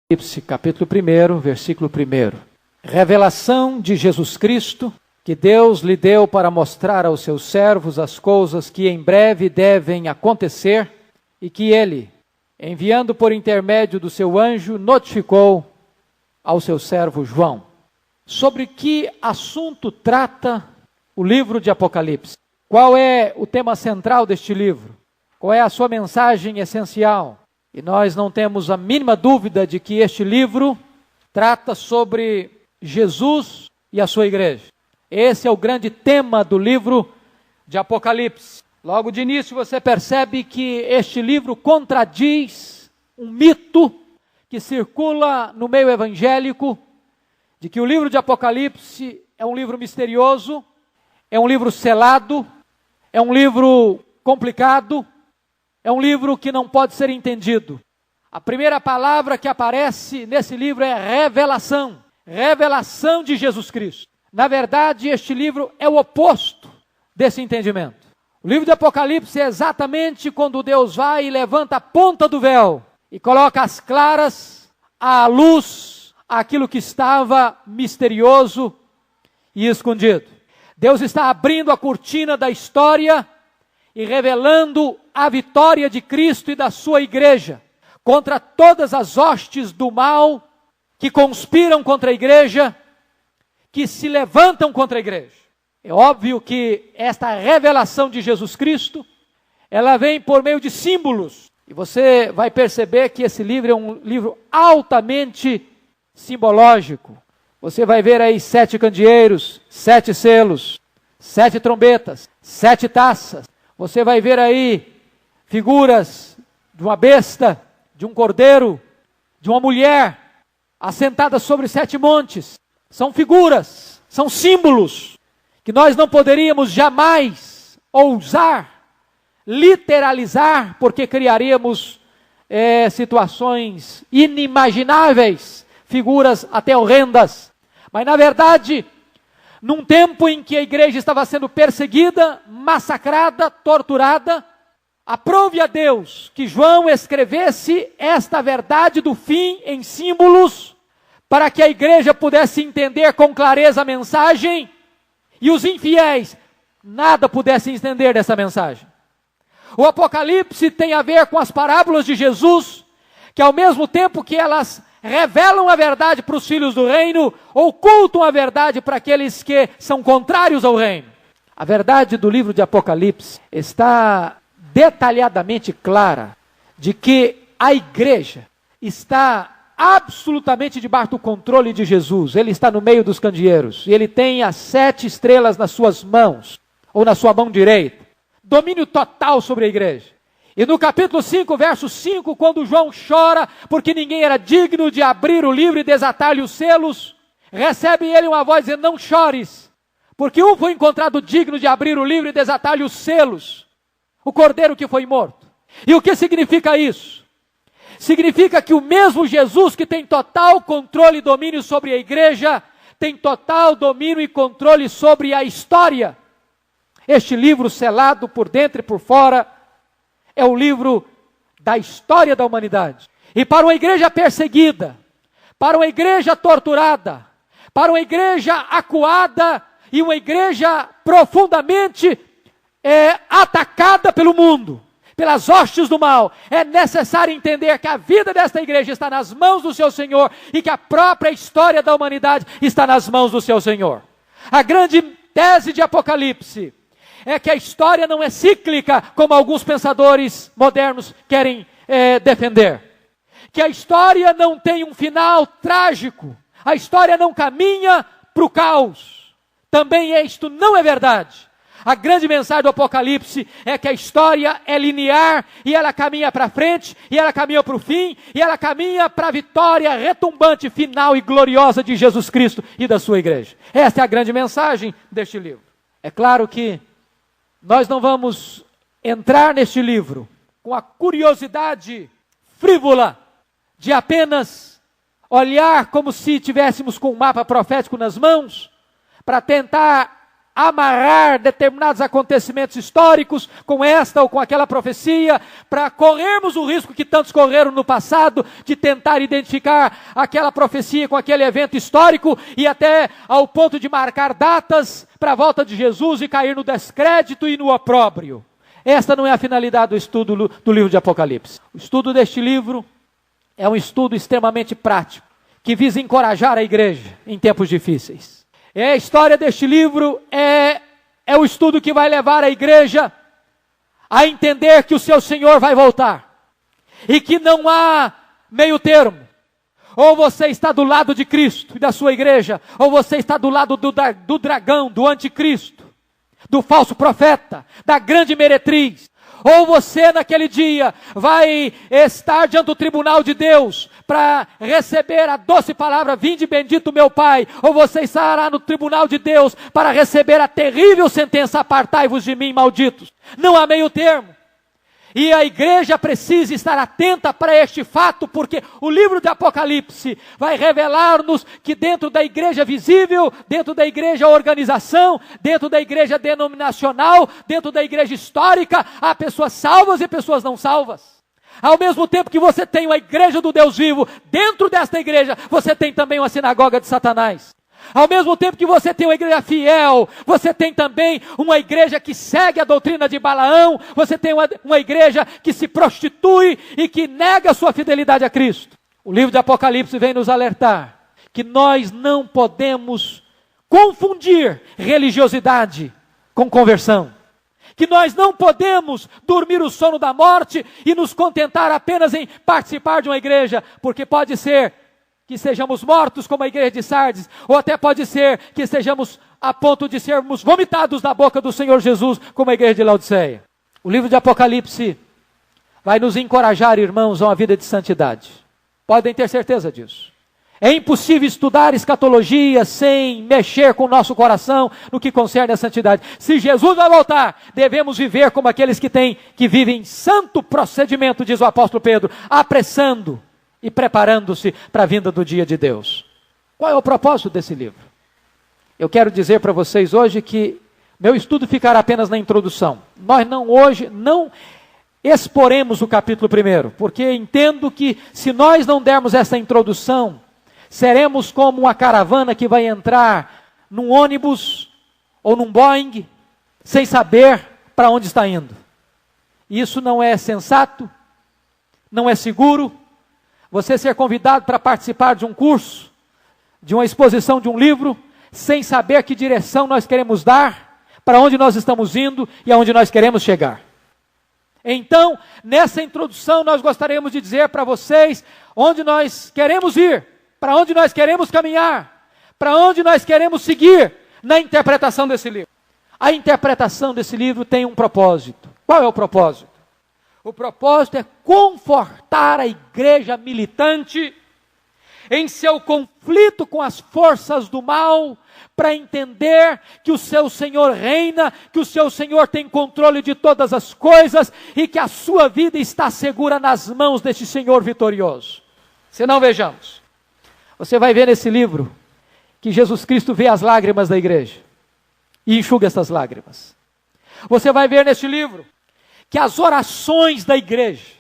Apocalipse, capítulo 1, versículo 1. Revelação de Jesus Cristo, que Deus lhe deu para mostrar aos seus servos as coisas que em breve devem acontecer e que ele, enviando por intermédio do seu anjo, notificou ao seu servo João. Sobre que assunto trata o livro de Apocalipse? Qual é o tema central deste livro? Qual é a sua mensagem essencial? E nós não temos a mínima dúvida de que este livro trata sobre Jesus e a sua igreja. Esse é o grande tema do livro de Apocalipse. Logo de início você percebe que este livro contradiz um mito que circula no meio evangélico, de que o livro de Apocalipse é um livro misterioso, é um livro selado, é um livro complicado, é um livro que não pode ser entendido. A primeira palavra que aparece nesse livro é revelação. Revelação de Jesus Cristo. Na verdade, este livro é o oposto desse entendimento. O livro de Apocalipse é exatamente quando Deus vai e levanta a ponta do véu e coloca às claras, à luz, aquilo que estava misterioso e escondido. Deus está abrindo a cortina da história e revelando a vitória de Cristo e da sua igreja contra todas as hostes do mal que conspiram contra a igreja, que se levantam contra a igreja. É óbvio que esta revelação de Jesus Cristo, ela vem por meio de símbolos. E você vai perceber que esse livro é um livro altamente simbológico. Você vai ver aí 7 candeeiros, 7 selos, 7 trombetas, 7 taças. Você vai ver aí figuras de uma besta, de um cordeiro, de uma mulher assentada sobre 7 montes. São figuras, são símbolos que nós não poderíamos jamais ousar literalizar, porque criaríamos situações inimagináveis, figuras até horrendas. Mas na verdade, num tempo em que a igreja estava sendo perseguida, massacrada, torturada, aprove a Deus que João escrevesse esta verdade do fim em símbolos, para que a igreja pudesse entender com clareza a mensagem, e os infiéis nada pudessem entender dessa mensagem. O Apocalipse tem a ver com as parábolas de Jesus, que ao mesmo tempo que elas revelam a verdade para os filhos do reino, ocultam a verdade para aqueles que são contrários ao reino. A verdade do livro de Apocalipse está detalhadamente clara de que a igreja está absolutamente debaixo do controle de Jesus. Ele está no meio dos candeeiros e ele tem as 7 estrelas nas suas mãos, ou na sua mão direita. Domínio total sobre a igreja. E no capítulo 5, verso 5, quando João chora porque ninguém era digno de abrir o livro e desatar-lhe os selos, recebe ele uma voz dizendo: não chores, porque um foi encontrado digno de abrir o livro e desatar-lhe os selos, o cordeiro que foi morto. E o que significa isso? Significa que o mesmo Jesus que tem total controle e domínio sobre a igreja, tem total domínio e controle sobre a história. Este livro selado por dentro e por fora é o livro da história da humanidade. E para uma igreja perseguida, para uma igreja torturada, para uma igreja acuada e uma igreja profundamente atacada pelo mundo, pelas hostes do mal, é necessário entender que a vida desta igreja está nas mãos do seu Senhor e que a própria história da humanidade está nas mãos do seu Senhor. A grande tese de Apocalipse é que a história não é cíclica, como alguns pensadores modernos querem defender. Que a história não tem um final trágico. A história não caminha para o caos. Também isto não é verdade. A grande mensagem do Apocalipse é que a história é linear e ela caminha para frente, e ela caminha para o fim, e ela caminha para a vitória retumbante, final e gloriosa de Jesus Cristo e da sua igreja. Esta é a grande mensagem deste livro. É claro que nós não vamos entrar neste livro com a curiosidade frívola de apenas olhar como se tivéssemos com um mapa profético nas mãos, para tentar amarrar determinados acontecimentos históricos com esta ou com aquela profecia, para corrermos o risco que tantos correram no passado, de tentar identificar aquela profecia com aquele evento histórico, e até ao ponto de marcar datas para a volta de Jesus e cair no descrédito e no opróbrio. Esta não é a finalidade do estudo do livro de Apocalipse. O estudo deste livro é um estudo extremamente prático, que visa encorajar a igreja em tempos difíceis. A história deste livro é o estudo que vai levar a igreja a entender que o seu Senhor vai voltar. E que não há meio termo. Ou você está do lado de Cristo e da sua igreja, ou você está do lado do dragão, do anticristo, do falso profeta, da grande meretriz. Ou você naquele dia vai estar diante do tribunal de Deus para receber a doce palavra, vinde bendito meu Pai. Ou você estará no tribunal de Deus para receber a terrível sentença, apartai-vos de mim, malditos. Não há meio termo. E a igreja precisa estar atenta para este fato, porque o livro de Apocalipse vai revelar-nos que dentro da igreja visível, dentro da igreja organização, dentro da igreja denominacional, dentro da igreja histórica, há pessoas salvas e pessoas não salvas. Ao mesmo tempo que você tem uma igreja do Deus vivo, dentro desta igreja, você tem também uma sinagoga de Satanás. Ao mesmo tempo que você tem uma igreja fiel, você tem também uma igreja que segue a doutrina de Balaão, você tem uma igreja que se prostitui e que nega a sua fidelidade a Cristo. O livro de Apocalipse vem nos alertar que nós não podemos confundir religiosidade com conversão. Que nós não podemos dormir o sono da morte e nos contentar apenas em participar de uma igreja, porque pode ser que sejamos mortos como a igreja de Sardes, ou até pode ser que estejamos a ponto de sermos vomitados da boca do Senhor Jesus como a igreja de Laodiceia. O livro de Apocalipse vai nos encorajar, irmãos, a uma vida de santidade. Podem ter certeza disso. É impossível estudar escatologia sem mexer com o nosso coração no que concerne a santidade. Se Jesus vai voltar, devemos viver como aqueles que vivem em santo procedimento, diz o apóstolo Pedro, apressando e preparando-se para a vinda do dia de Deus. Qual é o propósito desse livro? Eu quero dizer para vocês hoje que meu estudo ficará apenas na introdução. Nós hoje não exporemos o capítulo 1, porque entendo que se nós não dermos essa introdução, seremos como uma caravana que vai entrar num ônibus ou num Boeing, sem saber para onde está indo. Isso não é sensato, não é seguro. Você ser convidado para participar de um curso, de uma exposição de um livro, sem saber que direção nós queremos dar, para onde nós estamos indo e aonde nós queremos chegar. Então, nessa introdução, nós gostaríamos de dizer para vocês onde nós queremos ir, para onde nós queremos caminhar, para onde nós queremos seguir na interpretação desse livro. A interpretação desse livro tem um propósito. Qual é o propósito? O propósito é confortar a igreja militante em seu conflito com as forças do mal, para entender que o seu Senhor reina, que o seu Senhor tem controle de todas as coisas e que a sua vida está segura nas mãos deste Senhor vitorioso. Se não, vejamos. Você vai ver nesse livro que Jesus Cristo vê as lágrimas da igreja e enxuga essas lágrimas. Você vai ver neste livro que as orações da igreja,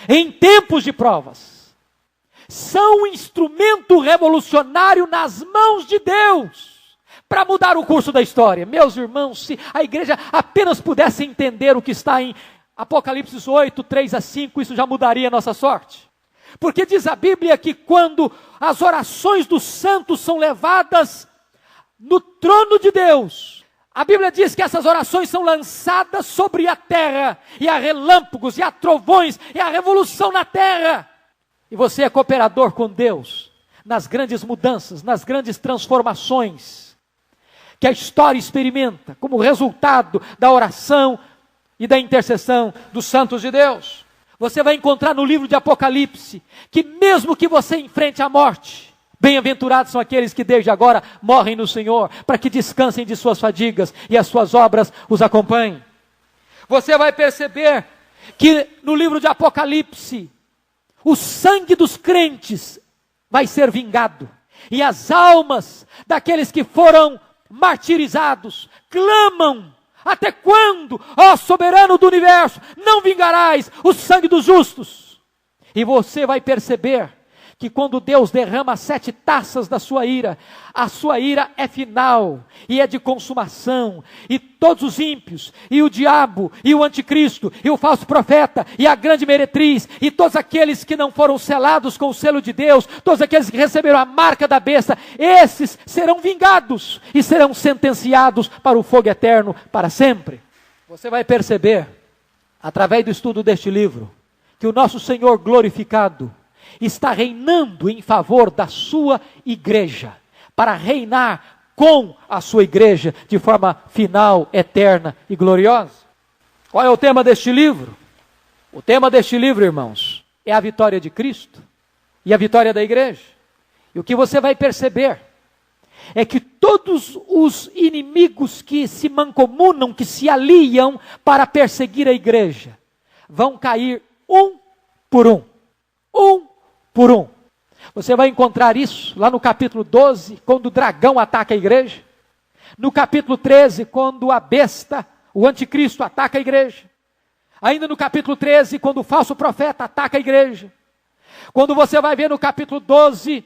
em tempos de provas, são um instrumento revolucionário nas mãos de Deus, para mudar o curso da história. Meus irmãos, se a igreja apenas pudesse entender o que está em Apocalipse 8, 3-5, isso já mudaria a nossa sorte. Porque diz a Bíblia que quando as orações dos santos são levadas no trono de Deus, a Bíblia diz que essas orações são lançadas sobre a terra, e há relâmpagos, e há trovões, e há revolução na terra. E você é cooperador com Deus nas grandes mudanças, nas grandes transformações que a história experimenta como resultado da oração e da intercessão dos santos de Deus. Você vai encontrar no livro de Apocalipse que mesmo que você enfrente a morte, bem-aventurados são aqueles que desde agora morrem no Senhor, para que descansem de suas fadigas e as suas obras os acompanhem. Você vai perceber que no livro de Apocalipse, o sangue dos crentes vai ser vingado, e as almas daqueles que foram martirizados, clamam: até quando, ó soberano do universo, não vingarás o sangue dos justos? E você vai perceber que quando Deus derrama 7 taças da sua ira, a sua ira é final, e é de consumação, e todos os ímpios, e o diabo, e o anticristo, e o falso profeta, e a grande meretriz, e todos aqueles que não foram selados com o selo de Deus, todos aqueles que receberam a marca da besta, esses serão vingados, e serão sentenciados para o fogo eterno para sempre. Você vai perceber, através do estudo deste livro, que o nosso Senhor glorificado está reinando em favor da sua igreja, para reinar com a sua igreja de forma final, eterna e gloriosa. Qual é o tema deste livro? O tema deste livro, irmãos, é a vitória de Cristo e a vitória da igreja. E o que você vai perceber é que todos os inimigos que se mancomunam, que se aliam para perseguir a igreja, vão cair um por um. Um por um. Você vai encontrar isso lá no capítulo 12, quando o dragão ataca a igreja. No capítulo 13, quando a besta, o anticristo, ataca a igreja. Ainda no capítulo 13, quando o falso profeta ataca a igreja. Quando você vai ver no capítulo 12,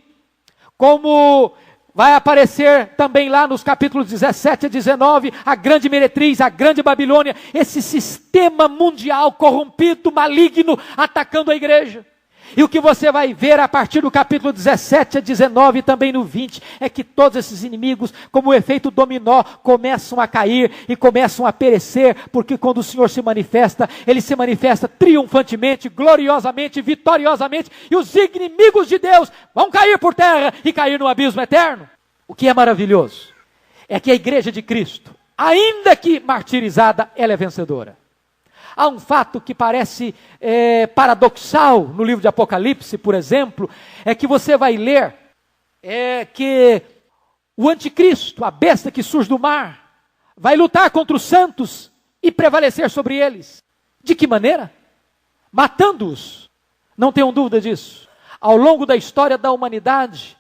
como vai aparecer também lá nos capítulos 17 a 19, a grande meretriz, a grande Babilônia, esse sistema mundial corrompido, maligno, atacando a igreja. E o que você vai ver a partir do capítulo 17 a 19 e também no 20, é que todos esses inimigos, como o efeito dominó, começam a cair e começam a perecer, porque quando o Senhor se manifesta, Ele se manifesta triunfantemente, gloriosamente, vitoriosamente, e os inimigos de Deus vão cair por terra e cair no abismo eterno. O que é maravilhoso é que a igreja de Cristo, ainda que martirizada, ela é vencedora. Há um fato que parece paradoxal no livro de Apocalipse, por exemplo, é que você vai ler que o anticristo, a besta que surge do mar, vai lutar contra os santos e prevalecer sobre eles. De que maneira? Matando-os. Não tenham dúvida disso. Ao longo da história da humanidade,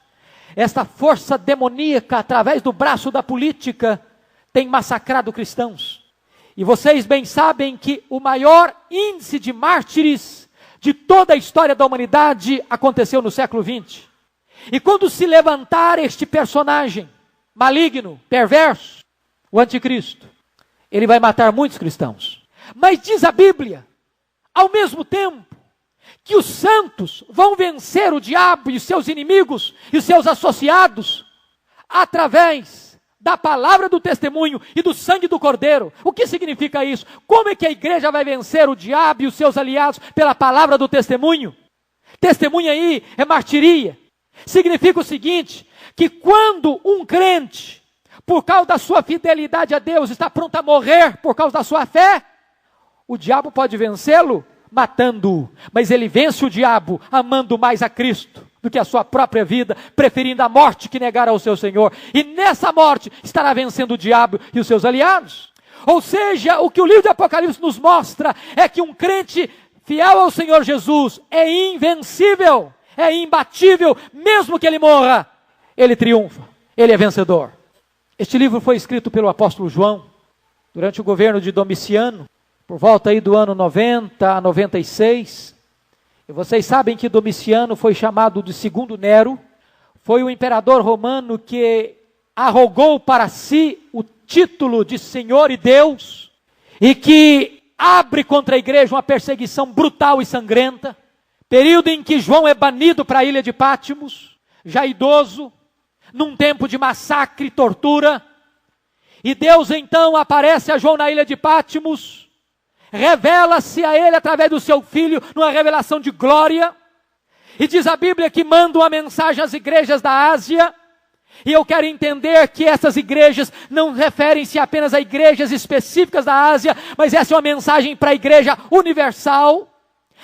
esta força demoníaca, através do braço da política, tem massacrado cristãos. E vocês bem sabem que o maior índice de mártires de toda a história da humanidade aconteceu no século XX. E quando se levantar este personagem maligno, perverso, o anticristo, ele vai matar muitos cristãos. Mas diz a Bíblia, ao mesmo tempo, que os santos vão vencer o diabo e os seus inimigos e os seus associados através da palavra do testemunho e do sangue do Cordeiro. O que significa isso? Como é que a igreja vai vencer o diabo e os seus aliados? Pela palavra do testemunho. Testemunho aí é martiria. Significa o seguinte, que quando um crente, por causa da sua fidelidade a Deus, está pronto a morrer por causa da sua fé, o diabo pode vencê-lo matando-o, mas ele vence o diabo amando mais a Cristo do que a sua própria vida, preferindo a morte que negar ao seu Senhor. E nessa morte estará vencendo o diabo e os seus aliados. Ou seja, o que o livro de Apocalipse nos mostra é que um crente fiel ao Senhor Jesus é invencível, é imbatível, mesmo que ele morra, ele triunfa, ele é vencedor. Este livro foi escrito pelo apóstolo João, durante o governo de Domiciano, por volta aí do ano 90 a 96, e vocês sabem que Domiciano foi chamado de segundo Nero, foi o imperador romano que arrogou para si o título de Senhor e Deus, e que abre contra a igreja uma perseguição brutal e sangrenta, período em que João é banido para a ilha de Pátimos, já idoso, num tempo de massacre e tortura, e Deus então aparece a João na ilha de Pátimos, revela-se a ele através do seu filho, numa revelação de glória, e diz a Bíblia que manda uma mensagem às igrejas da Ásia, e eu quero entender que essas igrejas não referem-se apenas a igrejas específicas da Ásia, mas essa é uma mensagem para a igreja universal,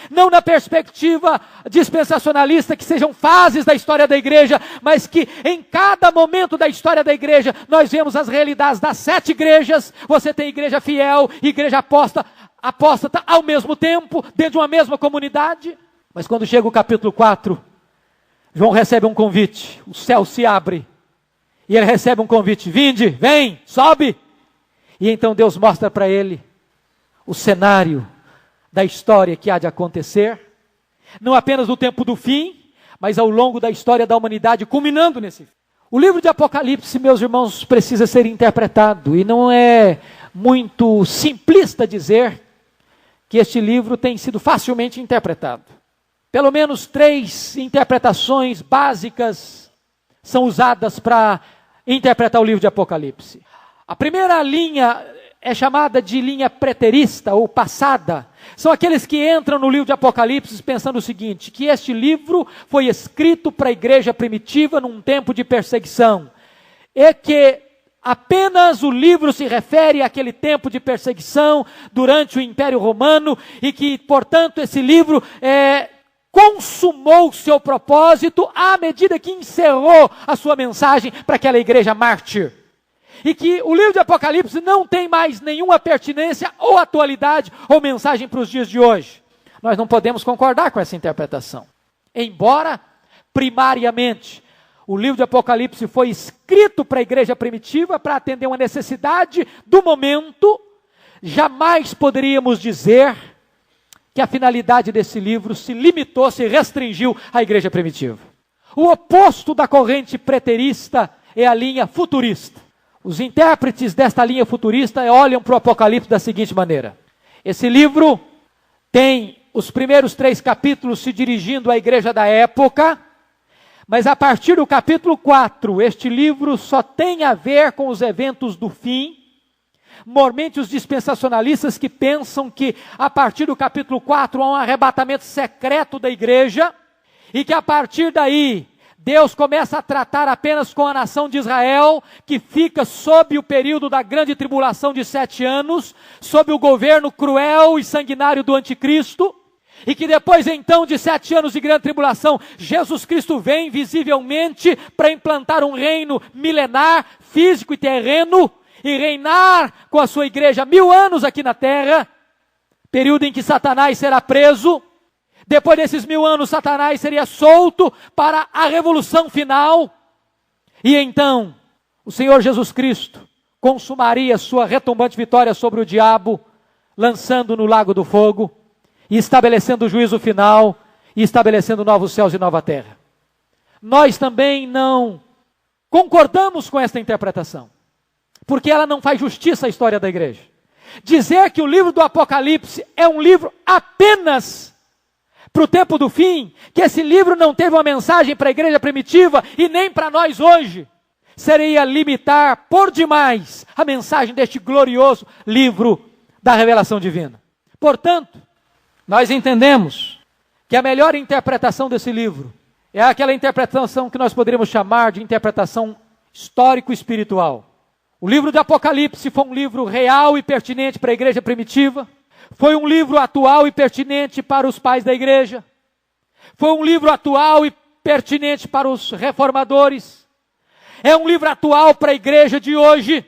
não na perspectiva dispensacionalista, que sejam fases da história da igreja, mas que em cada momento da história da igreja, nós vemos as realidades das 7 igrejas, você tem igreja fiel, igreja apóstata ao mesmo tempo, dentro de uma mesma comunidade. Mas quando chega o capítulo 4, João recebe um convite, o céu se abre, E ele recebe um convite: vinde, vem, sobe. E então Deus mostra para ele o cenário da história que há de acontecer, não apenas no tempo do fim, mas ao longo da história da humanidade, culminando nesse fim. O livro de Apocalipse, meus irmãos, precisa ser interpretado, e não é muito simplista dizer que este livro tem sido facilmente interpretado. Pelo menos 3 interpretações básicas são usadas para interpretar o livro de Apocalipse. A primeira linha é chamada de linha preterista ou passada. São aqueles que entram no livro de Apocalipse pensando o seguinte: que este livro foi escrito para a igreja primitiva num tempo de perseguição, e que apenas o livro se refere àquele tempo de perseguição durante o Império Romano, e que, portanto, esse livro consumou seu propósito à medida que encerrou a sua mensagem para aquela igreja mártir. E que o livro de Apocalipse não tem mais nenhuma pertinência ou atualidade ou mensagem para os dias de hoje. Nós não podemos concordar com essa interpretação. Embora, primariamente, o livro de Apocalipse foi escrito para a igreja primitiva para atender uma necessidade do momento, jamais poderíamos dizer que a finalidade desse livro se limitou, se restringiu à igreja primitiva. O oposto da corrente preterista é a linha futurista. Os intérpretes desta linha futurista olham para o Apocalipse da seguinte maneira: esse livro tem os primeiros 3 capítulos se dirigindo à igreja da época, mas a partir do capítulo 4, este livro só tem a ver com os eventos do fim. Mormente os dispensacionalistas que pensam que a partir do capítulo 4 há um arrebatamento secreto da igreja, e que a partir daí Deus começa a tratar apenas com a nação de Israel, que fica sob o período da grande tribulação de 7 anos, sob o governo cruel e sanguinário do anticristo, e que depois então de 7 anos de grande tribulação, Jesus Cristo vem visivelmente para implantar um reino milenar, físico e terreno, e reinar com a sua igreja 1000 anos aqui na terra, período em que Satanás será preso. Depois desses 1000 anos, Satanás seria solto para a revolução final. E então, o Senhor Jesus Cristo consumaria sua retumbante vitória sobre o diabo, lançando no lago do fogo, e estabelecendo o juízo final, e estabelecendo novos céus e nova terra. Nós também não concordamos com esta interpretação, porque ela não faz justiça à história da igreja. Dizer que o livro do Apocalipse é um livro apenas para o tempo do fim, que esse livro não teve uma mensagem para a igreja primitiva e nem para nós hoje, seria limitar por demais a mensagem deste glorioso livro da revelação divina. Portanto, nós entendemos que a melhor interpretação desse livro é aquela interpretação que nós poderíamos chamar de interpretação histórico-espiritual. O livro de Apocalipse foi um livro real e pertinente para a igreja primitiva. Foi um livro atual e pertinente para os pais da igreja. Foi um livro atual e pertinente para os reformadores. É um livro atual para a igreja de hoje.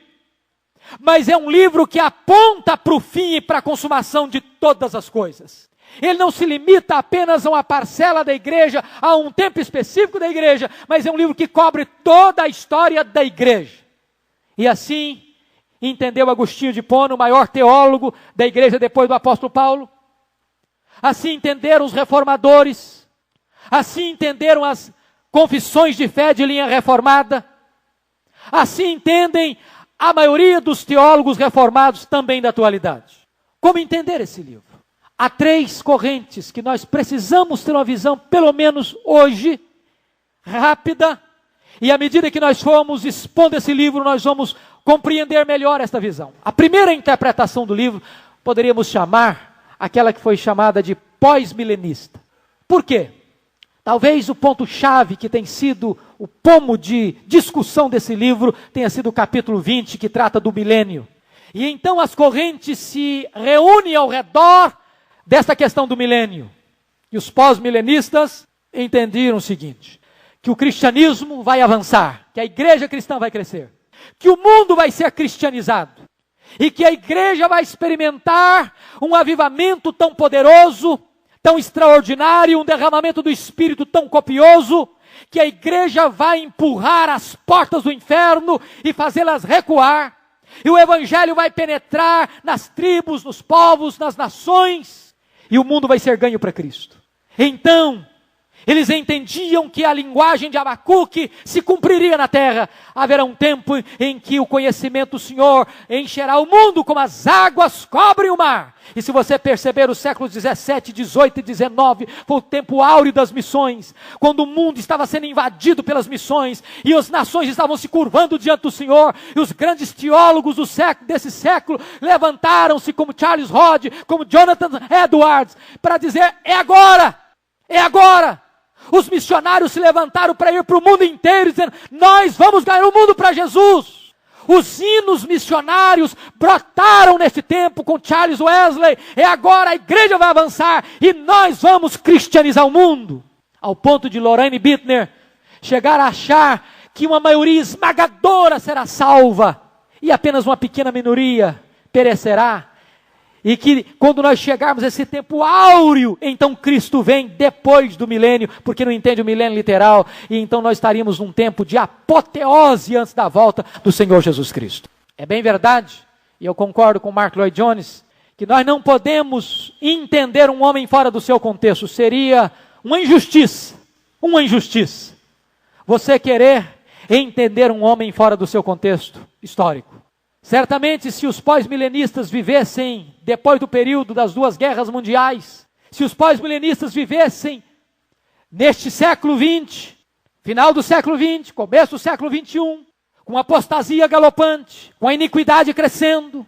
Mas é um livro que aponta para o fim e para a consumação de todas as coisas. Ele não se limita apenas a uma parcela da igreja, a um tempo específico da igreja, mas é um livro que cobre toda a história da igreja. E assim entendeu Agostinho de Hipona, o maior teólogo da igreja depois do apóstolo Paulo. Assim entenderam os reformadores. Assim entenderam as confissões de fé de linha reformada. Assim entendem a maioria dos teólogos reformados também da atualidade. Como entender esse livro? Há 3 correntes que nós precisamos ter uma visão, pelo menos hoje, rápida. E à medida que nós formos expondo esse livro, nós vamos compreender melhor esta visão. A primeira interpretação do livro, poderíamos chamar aquela que foi chamada de pós-milenista. Por quê? Talvez o ponto-chave que tem sido o pomo de discussão desse livro tenha sido o capítulo 20, que trata do milênio. E então as correntes se reúnem ao redor desta questão do milênio. E os pós-milenistas entenderam o seguinte: que o cristianismo vai avançar, que a igreja cristã vai crescer, que o mundo vai ser cristianizado, e que a igreja vai experimentar um avivamento tão poderoso, tão extraordinário, um derramamento do Espírito tão copioso, que a igreja vai empurrar as portas do inferno e fazê-las recuar. E o evangelho vai penetrar nas tribos, nos povos, nas nações. E o mundo vai ser ganho para Cristo. Então, eles entendiam que a linguagem de Abacuque se cumpriria na terra. Haverá um tempo em que o conhecimento do Senhor encherá o mundo como as águas cobrem o mar. E se você perceber, os séculos 17, 18 e 19 foi o tempo áureo das missões, quando o mundo estava sendo invadido pelas missões, e as nações estavam se curvando diante do Senhor, e os grandes teólogos desse século levantaram-se, como Charles Hodge, como Jonathan Edwards, para dizer, é agora, é agora. Os missionários se levantaram para ir para o mundo inteiro, dizendo, nós vamos ganhar o mundo para Jesus. Os hinos missionários brotaram neste tempo com Charles Wesley. É agora, a igreja vai avançar e nós vamos cristianizar o mundo. Ao ponto de Lorraine Bittner chegar a achar que uma maioria esmagadora será salva e apenas uma pequena minoria perecerá. E que quando nós chegarmos a esse tempo áureo, então Cristo vem depois do milênio, porque não entende o milênio literal, e então nós estaríamos num tempo de apoteose antes da volta do Senhor Jesus Cristo. É bem verdade, e eu concordo com Mark Lloyd Jones, que nós não podemos entender um homem fora do seu contexto. Seria uma injustiça, você querer entender um homem fora do seu contexto histórico. Certamente, se os pós-milenistas vivessem depois do período das 2 guerras mundiais, se os pós-milenistas vivessem neste século XX, final do século XX, começo do século XXI, com apostasia galopante, com a iniquidade crescendo,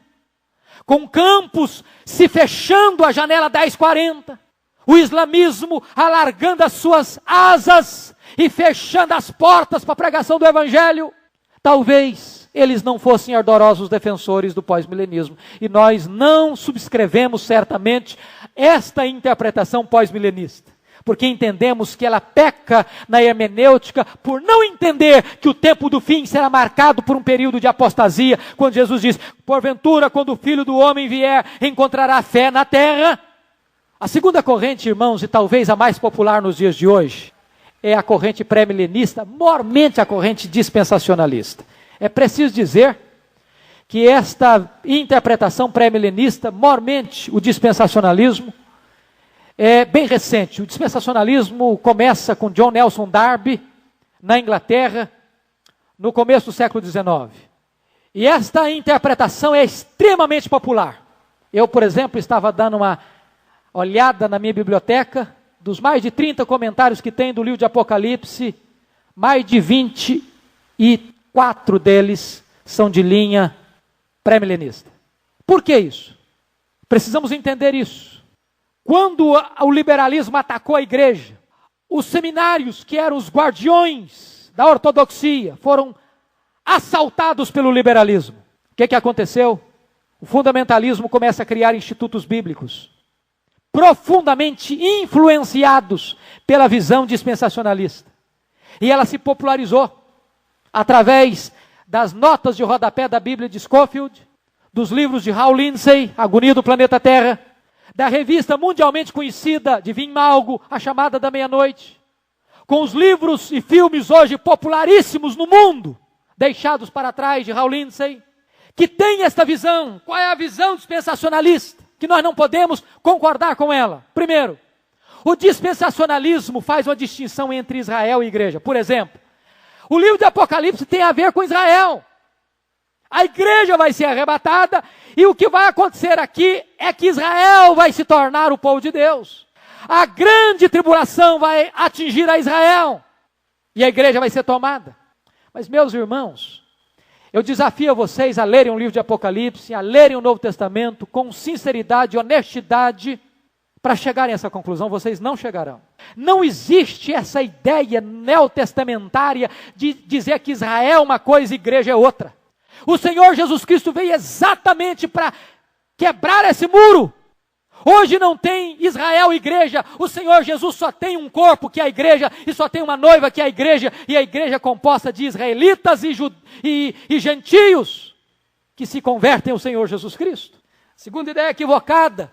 com campos se fechando a janela 1040, o islamismo alargando as suas asas e fechando as portas para a pregação do evangelho, talvez eles não fossem ardorosos defensores do pós-milenismo. E nós não subscrevemos certamente esta interpretação pós-milenista, porque entendemos que ela peca na hermenêutica por não entender que o tempo do fim será marcado por um período de apostasia, quando Jesus diz, porventura, quando o Filho do Homem vier, encontrará fé na terra. A segunda corrente, irmãos, e talvez a mais popular nos dias de hoje, é a corrente pré-milenista, mormente a corrente dispensacionalista. É preciso dizer que esta interpretação pré-milenista, mormente o dispensacionalismo, é bem recente. O dispensacionalismo começa com John Nelson Darby, na Inglaterra, no começo do século XIX. E esta interpretação é extremamente popular. Eu, por exemplo, estava dando uma olhada na minha biblioteca, dos mais de 30 comentários que tem do livro de Apocalipse, mais de 24 deles são de linha pré-milenista. Por que isso? Precisamos entender isso. Quando o liberalismo atacou a igreja, os seminários, que eram os guardiões da ortodoxia, foram assaltados pelo liberalismo. O que aconteceu? O fundamentalismo começa a criar institutos bíblicos, profundamente influenciados pela visão dispensacionalista. E ela se popularizou através das notas de rodapé da Bíblia de Scofield, dos livros de Hal Lindsey, Agonia do Planeta Terra, da revista mundialmente conhecida de Vim Malgo, A Chamada da Meia-Noite, com os livros e filmes hoje popularíssimos no mundo, deixados para trás de Hal Lindsey, que tem esta visão. Qual é a visão dispensacionalista? Que nós não podemos concordar com ela. Primeiro, o dispensacionalismo faz uma distinção entre Israel e igreja. Por exemplo, o livro de Apocalipse tem a ver com Israel. A igreja vai ser arrebatada e o que vai acontecer aqui é que Israel vai se tornar o povo de Deus. A grande tribulação vai atingir a Israel e a igreja vai ser tomada. Mas, meus irmãos, eu desafio a vocês a lerem o livro de Apocalipse, a lerem o Novo Testamento com sinceridade e honestidade. Para chegarem a essa conclusão, vocês não chegarão. Não existe essa ideia neotestamentária de dizer que Israel é uma coisa e igreja é outra. O Senhor Jesus Cristo veio exatamente para quebrar esse muro. Hoje não tem Israel e igreja. O Senhor Jesus só tem um corpo, que é a igreja, e só tem uma noiva, que é a igreja, e a igreja é composta de israelitas e gentios que se convertem ao Senhor Jesus Cristo. Segunda ideia equivocada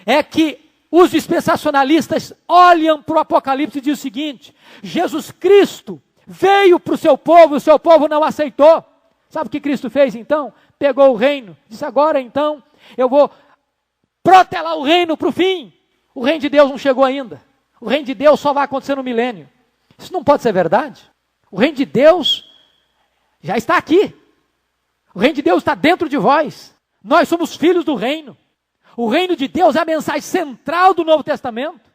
é que os dispensacionalistas olham para o Apocalipse e dizem o seguinte: Jesus Cristo veio para o seu povo não aceitou. Sabe o que Cristo fez então? Pegou o reino, disse: agora então eu vou protelar o reino para o fim. O reino de Deus não chegou ainda. O reino de Deus só vai acontecer no milênio. Isso não pode ser verdade. O reino de Deus já está aqui. O reino de Deus está dentro de vós. Nós somos filhos do reino. O reino de Deus é a mensagem central do Novo Testamento.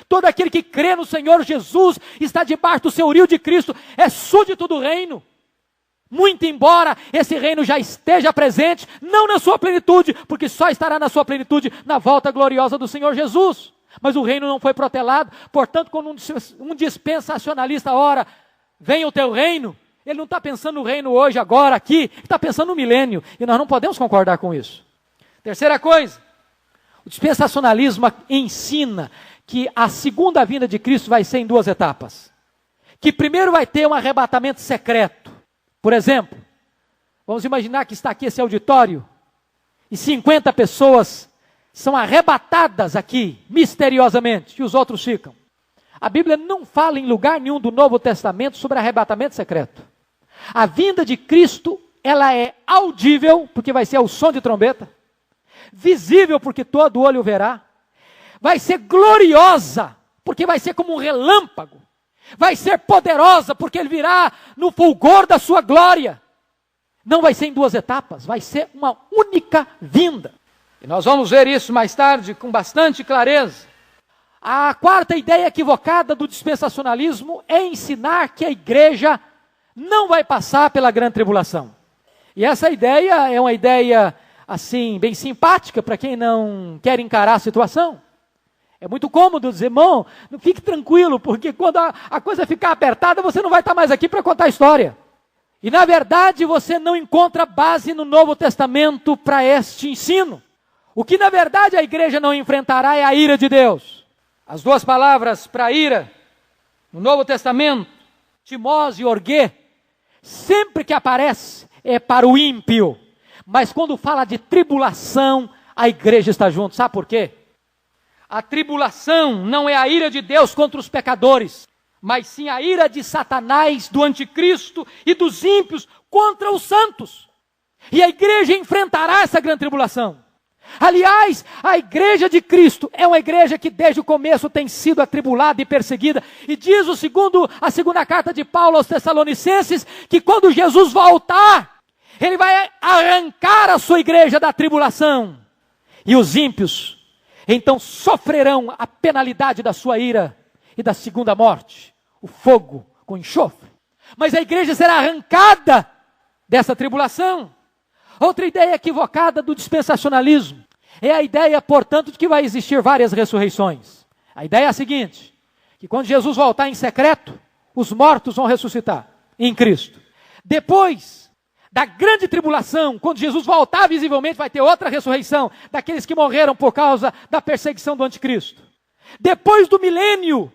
Todo aquele que crê no Senhor Jesus está debaixo do senhorio de Cristo, é súdito do reino. Muito embora esse reino já esteja presente, não na sua plenitude, porque só estará na sua plenitude na volta gloriosa do Senhor Jesus. Mas o reino não foi protelado, portanto, quando um dispensacionalista ora, venha o teu reino, ele não está pensando no reino hoje, agora, aqui, ele está pensando no milênio, e nós não podemos concordar com isso. Terceira coisa, o dispensacionalismo ensina que a segunda vinda de Cristo vai ser em duas etapas. Que primeiro vai ter um arrebatamento secreto. Por exemplo, vamos imaginar que está aqui esse auditório e 50 pessoas são arrebatadas aqui, misteriosamente, e os outros ficam. A Bíblia não fala em lugar nenhum do Novo Testamento sobre arrebatamento secreto. A vinda de Cristo, ela é audível, porque vai ser o som de trombeta, visível, porque todo olho verá, vai ser gloriosa, porque vai ser como um relâmpago, vai ser poderosa, porque ele virá no fulgor da sua glória. Não vai ser em duas etapas, vai ser uma única vinda. E nós vamos ver isso mais tarde com bastante clareza. A quarta ideia equivocada do dispensacionalismo é ensinar que a igreja não vai passar pela grande tribulação. E essa ideia é uma ideia, assim, bem simpática para quem não quer encarar a situação. É muito cômodo dizer: irmão, não fique tranquilo, porque quando a coisa ficar apertada, você não vai estar mais aqui para contar a história. E na verdade você não encontra base no Novo Testamento para este ensino. O que na verdade a igreja não enfrentará é a ira de Deus. As duas palavras para ira, no Novo Testamento, timós e orguê, sempre que aparece é para o ímpio. Mas quando fala de tribulação, a igreja está junto. Sabe por quê? A tribulação não é a ira de Deus contra os pecadores, mas sim a ira de Satanás, do anticristo e dos ímpios contra os santos. E a igreja enfrentará essa grande tribulação. Aliás, a igreja de Cristo é uma igreja que desde o começo tem sido atribulada e perseguida. E diz a segunda carta de Paulo aos Tessalonicenses, que quando Jesus voltar, ele vai arrancar a sua igreja da tribulação. E os ímpios então sofrerão a penalidade da sua ira e da segunda morte, o fogo com enxofre. Mas a igreja será arrancada dessa tribulação. Outra ideia equivocada do dispensacionalismo é a ideia, portanto, de que vai existir várias ressurreições. A ideia é a seguinte: que quando Jesus voltar em secreto, os mortos vão ressuscitar em Cristo. Depois da grande tribulação, quando Jesus voltar visivelmente, vai ter outra ressurreição daqueles que morreram por causa da perseguição do anticristo. Depois do milênio,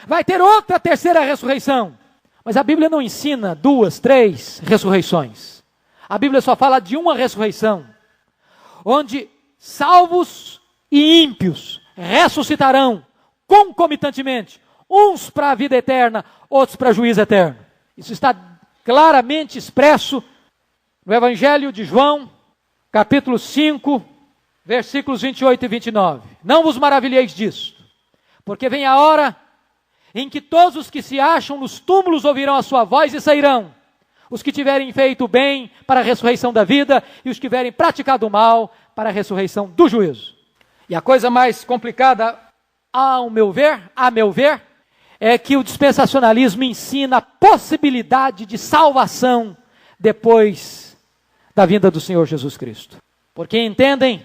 vai ter outra terceira ressurreição. Mas a Bíblia não ensina 2, 3 ressurreições. A Bíblia só fala de uma ressurreição, onde salvos e ímpios ressuscitarão concomitantemente, uns para a vida eterna, outros para juízo eterno. Isso está claramente expresso no Evangelho de João, capítulo 5, versículos 28 e 29. Não vos maravilheis disto, porque vem a hora em que todos os que se acham nos túmulos ouvirão a sua voz e sairão. Os que tiverem feito o bem para a ressurreição da vida, e os que tiverem praticado o mal para a ressurreição do juízo. E a coisa mais complicada, a meu ver, é que o dispensacionalismo ensina a possibilidade de salvação depois da vinda do Senhor Jesus Cristo. Porque entendem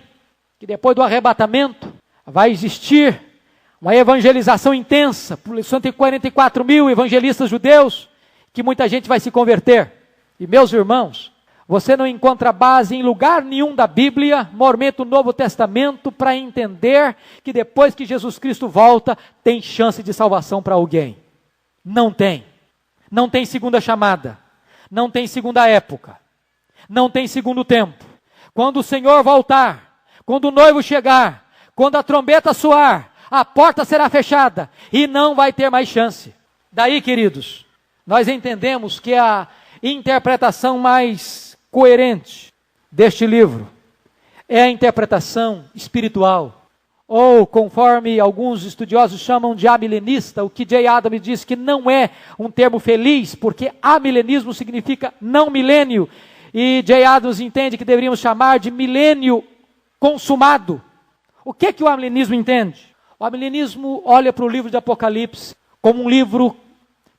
que depois do arrebatamento vai existir uma evangelização intensa, por 144 mil evangelistas judeus, que muita gente vai se converter. E meus irmãos, você não encontra base em lugar nenhum da Bíblia, mormente o Novo Testamento, para entender que depois que Jesus Cristo volta, tem chance de salvação para alguém. Não tem. Não tem segunda chamada. Não tem segunda época. Não tem segundo tempo. Quando o Senhor voltar, quando o noivo chegar, quando a trombeta soar, a porta será fechada e não vai ter mais chance. Daí, queridos, nós entendemos que a interpretação mais coerente deste livro é a interpretação espiritual, ou conforme alguns estudiosos chamam de amilenista, o que J. Adams diz que não é um termo feliz, porque amilenismo significa não milênio, e J. Adams entende que deveríamos chamar de milênio consumado. O que o amilenismo entende? O amilenismo olha para o livro de Apocalipse como um livro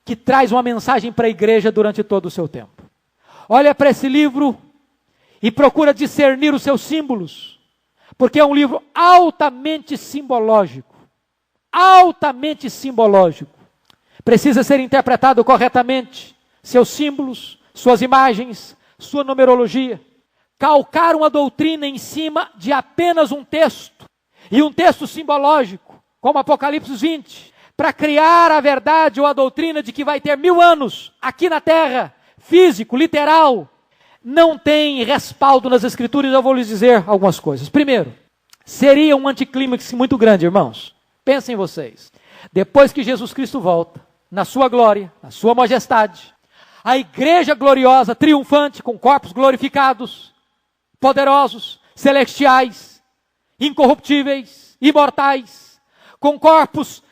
que traz uma mensagem para a igreja durante todo o seu tempo. Olha para esse livro e procura discernir os seus símbolos, porque é um livro altamente simbológico. Altamente simbológico. Precisa ser interpretado corretamente. Seus símbolos, suas imagens, sua numerologia. Calcar uma doutrina em cima de apenas um texto, e um texto simbológico, como Apocalipse 20, para criar a verdade ou a doutrina de que vai ter 1000 anos aqui na terra, físico, literal, não tem respaldo nas Escrituras. Eu vou lhes dizer algumas coisas. Primeiro, seria um anticlímax muito grande, irmãos. Pensem vocês. Depois que Jesus Cristo volta, na sua glória, na sua majestade, a igreja gloriosa, triunfante, com corpos glorificados, poderosos, celestiais, incorruptíveis, imortais, com corpos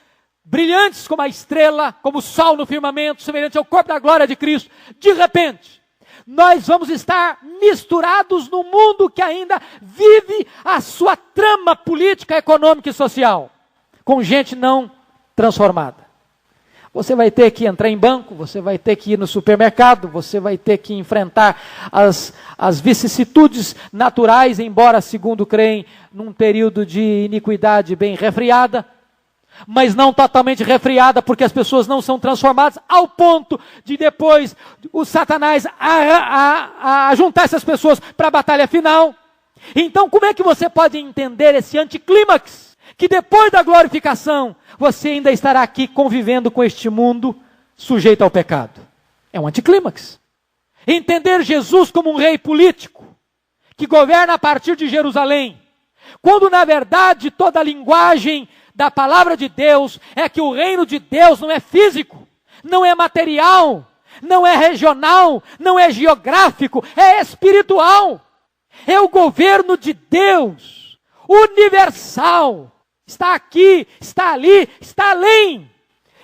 brilhantes como a estrela, como o sol no firmamento, semelhante ao corpo da glória de Cristo. De repente, nós vamos estar misturados no mundo que ainda vive a sua trama política, econômica e social, com gente não transformada. Você vai ter que entrar em banco, você vai ter que ir no supermercado, você vai ter que enfrentar as vicissitudes naturais, embora, segundo creem, num período de iniquidade bem refriada, mas não totalmente refriada, porque as pessoas não são transformadas, ao ponto de depois o Satanás a juntar essas pessoas para a batalha final. Então, como é que você pode entender esse anticlímax? Que depois da glorificação, você ainda estará aqui convivendo com este mundo sujeito ao pecado. É um anticlímax. Entender Jesus como um rei político, que governa a partir de Jerusalém, quando na verdade toda a linguagem da palavra de Deus é que o reino de Deus não é físico, não é material, não é regional, não é geográfico, é espiritual. É o governo de Deus, universal. Está aqui, está ali, está além.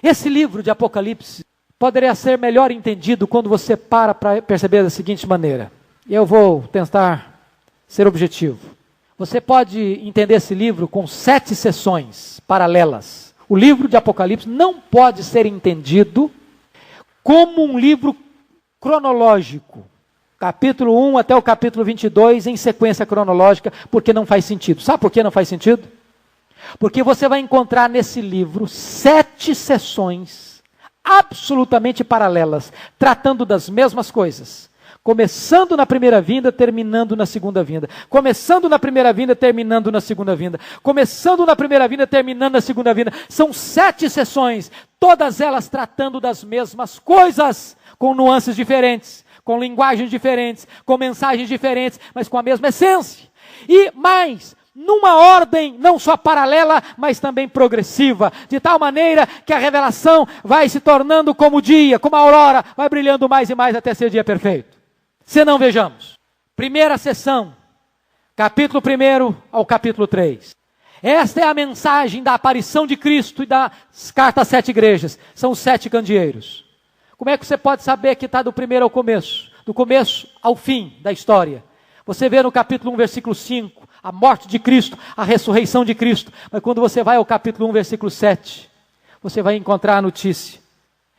Esse livro de Apocalipse poderia ser melhor entendido quando você para perceber da seguinte maneira. Eu vou tentar ser objetivo. Você pode entender esse livro com 7 sessões paralelas. O livro de Apocalipse não pode ser entendido como um livro cronológico. Capítulo 1 até o capítulo 22 em sequência cronológica, porque não faz sentido. Sabe por que não faz sentido? Porque você vai encontrar nesse livro 7 sessões absolutamente paralelas, tratando das mesmas coisas. Começando na primeira vinda, terminando na segunda vinda. Começando na primeira vinda, terminando na segunda vinda. Começando na primeira vinda, terminando na segunda vinda. São 7 sessões, todas elas tratando das mesmas coisas, com nuances diferentes, com linguagens diferentes, com mensagens diferentes, mas com a mesma essência. E mais, numa ordem não só paralela, mas também progressiva, de tal maneira que a revelação vai se tornando como o dia, como a aurora, vai brilhando mais e mais até ser dia perfeito. Se não, vejamos. Primeira sessão, capítulo 1 ao capítulo 3. Esta é a mensagem da aparição de Cristo e das cartas às 7 igrejas. São os 7 candeeiros. Como é que você pode saber que está do primeiro ao começo? Do começo ao fim da história. Você vê no capítulo 1, versículo 5, a morte de Cristo, a ressurreição de Cristo. Mas quando você vai ao capítulo 1, versículo 7, você vai encontrar a notícia.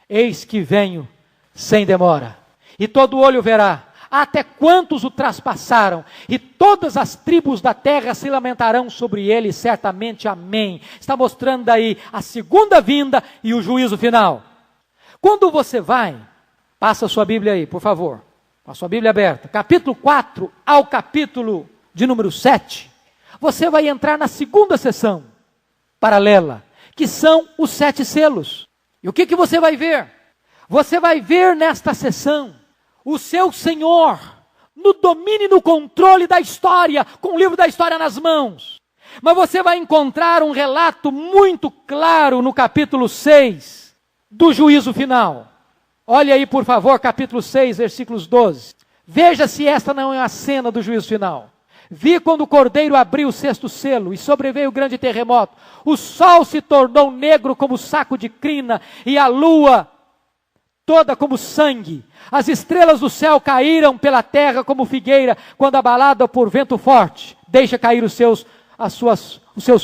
Eis que venho sem demora, e todo olho verá, até quantos o traspassaram, e todas as tribos da terra se lamentarão sobre ele, certamente, amém. Está mostrando aí a segunda vinda e o juízo final. Quando você vai, passa a sua Bíblia aí, por favor, com a sua Bíblia aberta, capítulo 4 ao capítulo de número 7, você vai entrar na segunda sessão paralela, que são os 7 selos. E o que você vai ver? Você vai ver nesta sessão o seu Senhor no domínio e no controle da história, com o livro da história nas mãos. Mas você vai encontrar um relato muito claro no capítulo 6 do juízo final. Olha aí, por favor, capítulo 6, versículos 12. Veja se esta não é a cena do juízo final. Vi quando o cordeiro abriu o sexto selo e sobreveio o grande terremoto. O sol se tornou negro como saco de crina e a lua toda como sangue. As estrelas do céu caíram pela terra como figueira quando abalada por vento forte deixa cair os seus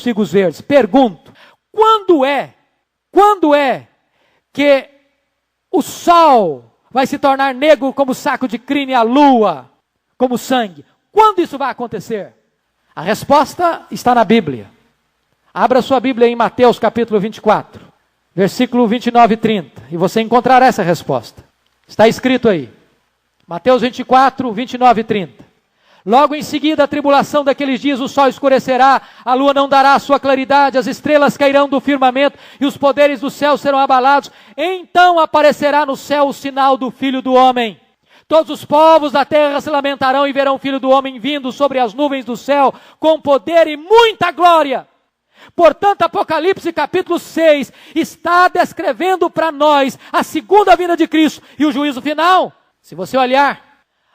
figos verdes. Pergunto, quando é que o sol vai se tornar negro como saco de crina e a lua como sangue? Quando isso vai acontecer? A resposta está na Bíblia. Abra sua Bíblia em Mateus capítulo 24, versículo 29 e 30, e você encontrará essa resposta. Está escrito aí. Mateus 24, 29 e 30. Logo em seguida, a tribulação daqueles dias, o sol escurecerá, a lua não dará a sua claridade, as estrelas cairão do firmamento e os poderes do céu serão abalados. Então aparecerá no céu o sinal do Filho do Homem. Todos os povos da terra se lamentarão e verão o Filho do Homem vindo sobre as nuvens do céu, com poder e muita glória. Portanto, Apocalipse capítulo 6 está descrevendo para nós a segunda vinda de Cristo e o juízo final. Se você olhar,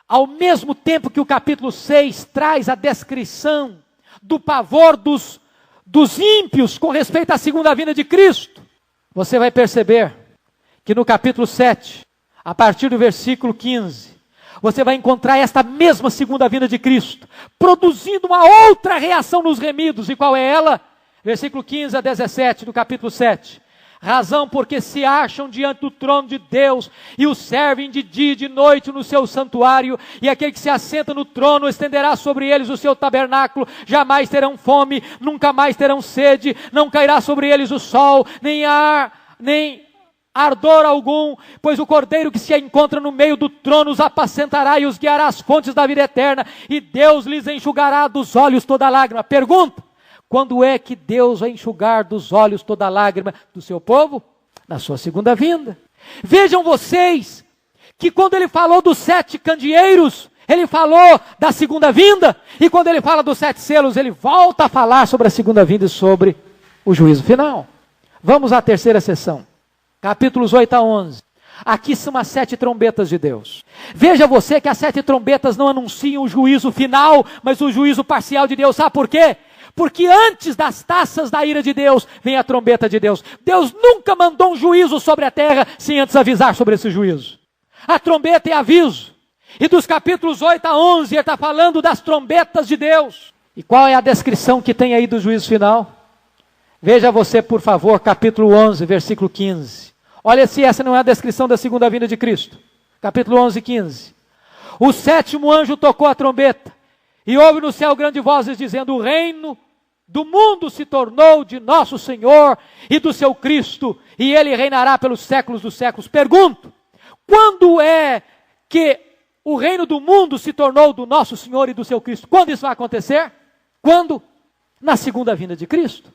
ao mesmo tempo que o capítulo 6 traz a descrição do pavor dos ímpios com respeito à segunda vinda de Cristo, você vai perceber que no capítulo 7, a partir do versículo 15, você vai encontrar esta mesma segunda vinda de Cristo, produzindo uma outra reação nos remidos. E qual é ela? Versículo 15 a 17 do capítulo 7. Razão porque se acham diante do trono de Deus e o servem de dia e de noite no seu santuário, e aquele que se assenta no trono estenderá sobre eles o seu tabernáculo, jamais terão fome, nunca mais terão sede, não cairá sobre eles o sol, nem ardor algum, pois o cordeiro que se encontra no meio do trono os apacentará e os guiará às fontes da vida eterna, e Deus lhes enxugará dos olhos toda lágrima. Pergunta: quando é que Deus vai enxugar dos olhos toda lágrima do seu povo? Na sua segunda vinda. Vejam vocês que quando ele falou dos 7 candeeiros, ele falou da segunda vinda, e quando ele fala dos 7 selos, ele volta a falar sobre a segunda vinda e sobre o juízo final. Vamos à terceira sessão, capítulos 8 a 11. Aqui são as 7 trombetas de Deus. Veja você que as 7 trombetas não anunciam o juízo final, mas o juízo parcial de Deus. Sabe por quê? Porque antes das taças da ira de Deus, vem a trombeta de Deus. Deus nunca mandou um juízo sobre a terra, sem antes avisar sobre esse juízo. A trombeta é aviso. E dos capítulos 8 a 11, ele está falando das trombetas de Deus. E qual é a descrição que tem aí do juízo final? Veja você, por favor, capítulo 11, versículo 15. Olha se essa não é a descrição da segunda vinda de Cristo. Capítulo 11, 15. O 7º anjo tocou a trombeta, e houve no céu grandes vozes dizendo: o reino do mundo se tornou de nosso Senhor e do seu Cristo, e ele reinará pelos séculos dos séculos. Pergunto, quando é que o reino do mundo se tornou do nosso Senhor e do seu Cristo? Quando isso vai acontecer? Quando? Na segunda vinda de Cristo.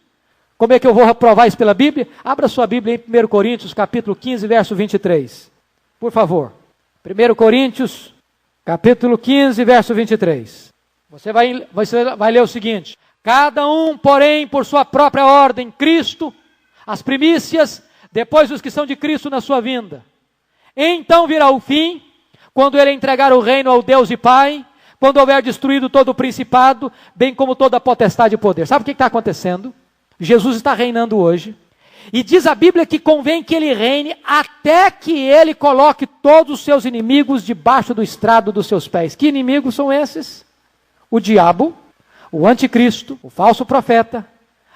Como é que eu vou provar isso pela Bíblia? Abra sua Bíblia em 1 Coríntios, capítulo 15, verso 23. Por favor. 1 Coríntios, capítulo 15, verso 23. Você vai ler o seguinte: cada um, porém, por sua própria ordem, Cristo, as primícias, depois os que são de Cristo na sua vinda. Então virá o fim, quando ele entregar o reino ao Deus e Pai, quando houver destruído todo o principado, bem como toda a potestade e poder. Sabe o que está acontecendo? Jesus está reinando hoje, e diz a Bíblia que convém que ele reine até que ele coloque todos os seus inimigos debaixo do estrado dos seus pés. Que inimigos são esses? O diabo, o anticristo, o falso profeta,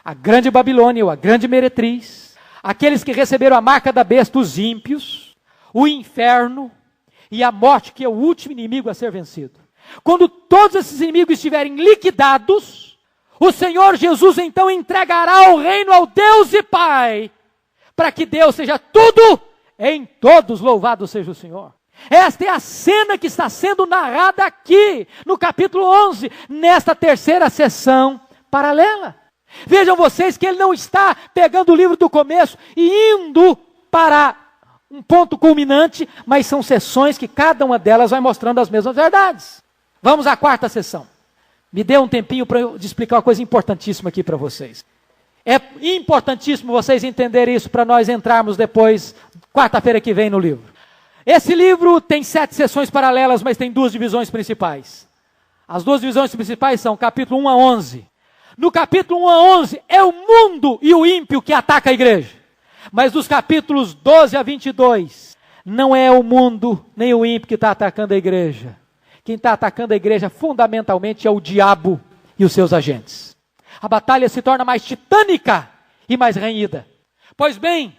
a grande Babilônia, ou a grande meretriz, aqueles que receberam a marca da besta, os ímpios, o inferno e a morte, que é o último inimigo a ser vencido. Quando todos esses inimigos estiverem liquidados, o Senhor Jesus então entregará o reino ao Deus e Pai, para que Deus seja tudo em todos, louvado seja o Senhor. Esta é a cena que está sendo narrada aqui, no capítulo 11, nesta terceira sessão paralela. Vejam vocês que ele não está pegando o livro do começo e indo para um ponto culminante, mas são sessões que cada uma delas vai mostrando as mesmas verdades. Vamos à quarta sessão. Me dê um tempinho de explicar uma coisa importantíssima aqui para vocês. É importantíssimo vocês entenderem isso para nós entrarmos depois, quarta-feira que vem, no livro. Esse livro tem 7 seções paralelas, mas tem 2 divisões principais. As 2 divisões principais são capítulo 1 a 11. No capítulo 1 a 11 é o mundo e o ímpio que ataca a igreja. Mas dos capítulos 12 a 22, não é o mundo nem o ímpio que está atacando a igreja. Quem está atacando a igreja fundamentalmente é o diabo e os seus agentes. A batalha se torna mais titânica e mais renhida. Pois bem,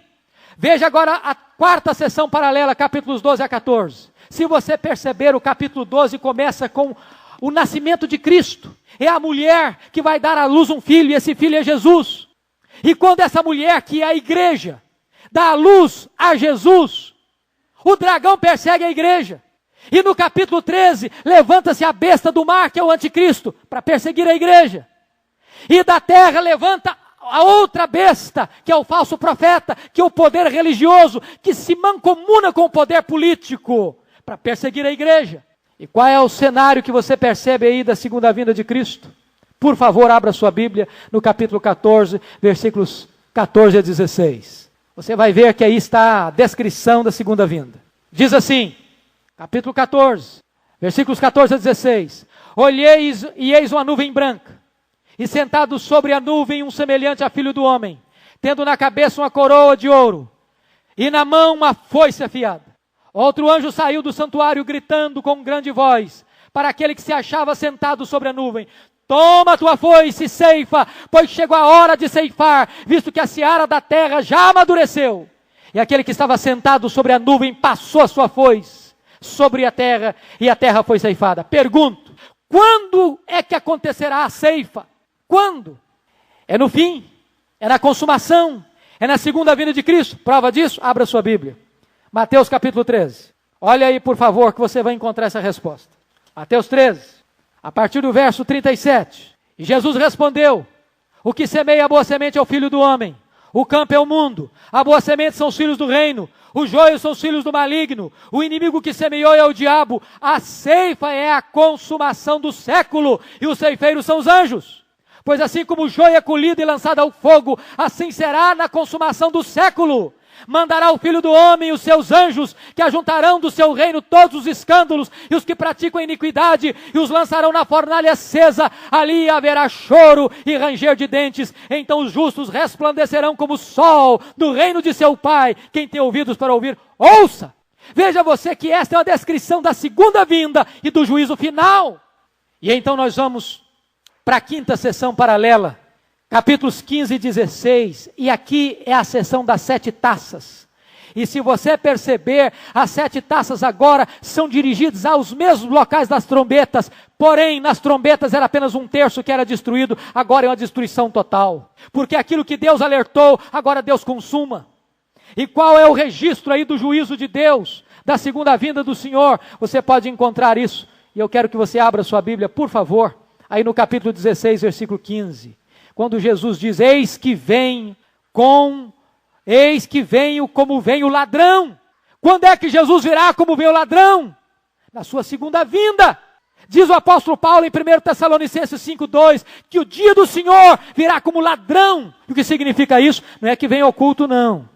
veja agora a 4ª sessão paralela, capítulos 12 a 14. Se você perceber, o capítulo 12 começa com o nascimento de Cristo. É a mulher que vai dar à luz um filho, e esse filho é Jesus. E quando essa mulher, que é a igreja, dá à luz a Jesus, o dragão persegue a igreja. E no capítulo 13, levanta-se a besta do mar, que é o anticristo, para perseguir a igreja. E da terra levanta a outra besta, que é o falso profeta, que é o poder religioso, que se mancomuna com o poder político, para perseguir a igreja. E qual é o cenário que você percebe aí da segunda vinda de Cristo? Por favor, abra sua Bíblia no capítulo 14, versículos 14 a 16. Você vai ver que aí está a descrição da segunda vinda. Diz assim, capítulo 14, versículos 14 a 16. Olheis e eis uma nuvem branca, e sentado sobre a nuvem um semelhante a filho do homem, tendo na cabeça uma coroa de ouro, e na mão uma foice afiada. Outro anjo saiu do santuário gritando com grande voz, para aquele que se achava sentado sobre a nuvem: toma a tua foice e ceifa, pois chegou a hora de ceifar, visto que a seara da terra já amadureceu. E aquele que estava sentado sobre a nuvem passou a sua foice sobre a terra, e a terra foi ceifada. Pergunto, quando é que acontecerá a ceifa? Quando? É no fim? É na consumação? É na segunda vinda de Cristo? Prova disso? Abra sua Bíblia. Mateus capítulo 13. Olha aí, por favor, que você vai encontrar essa resposta. Mateus 13, a partir do verso 37. E Jesus respondeu: o que semeia a boa semente é o filho do homem. O campo é o mundo. A boa semente são os filhos do reino. Os joios são os filhos do maligno. O inimigo que semeou é o diabo. A ceifa é a consumação do século. E os ceifeiros são os anjos. Pois assim como o joio é colhido e lançado ao fogo, assim será na consumação do século. Mandará o Filho do Homem e os seus anjos, que ajuntarão do seu reino todos os escândalos e os que praticam a iniquidade, e os lançarão na fornalha acesa. Ali haverá choro e ranger de dentes. Então os justos resplandecerão como o sol do reino de seu Pai. Quem tem ouvidos para ouvir, ouça. Veja você que esta é uma descrição da segunda vinda e do juízo final. E então nós vamos para a 5ª sessão paralela, capítulos 15 e 16, e aqui é a sessão das 7 taças. E se você perceber, as 7 taças agora são dirigidas aos mesmos locais das trombetas, porém nas trombetas era apenas 1/3 que era destruído, agora é uma destruição total. Porque aquilo que Deus alertou, agora Deus consuma. E qual é o registro aí do juízo de Deus, da segunda vinda do Senhor? Você pode encontrar isso, e eu quero que você abra sua Bíblia, por favor, aí no capítulo 16, versículo 15. Quando Jesus diz: eis que venho como vem o ladrão. Quando é que Jesus virá como vem o ladrão? Na sua segunda vinda. Diz o apóstolo Paulo em 1 Tessalonicenses 5:2, que o dia do Senhor virá como ladrão. E o que significa isso? Não é que vem oculto, não.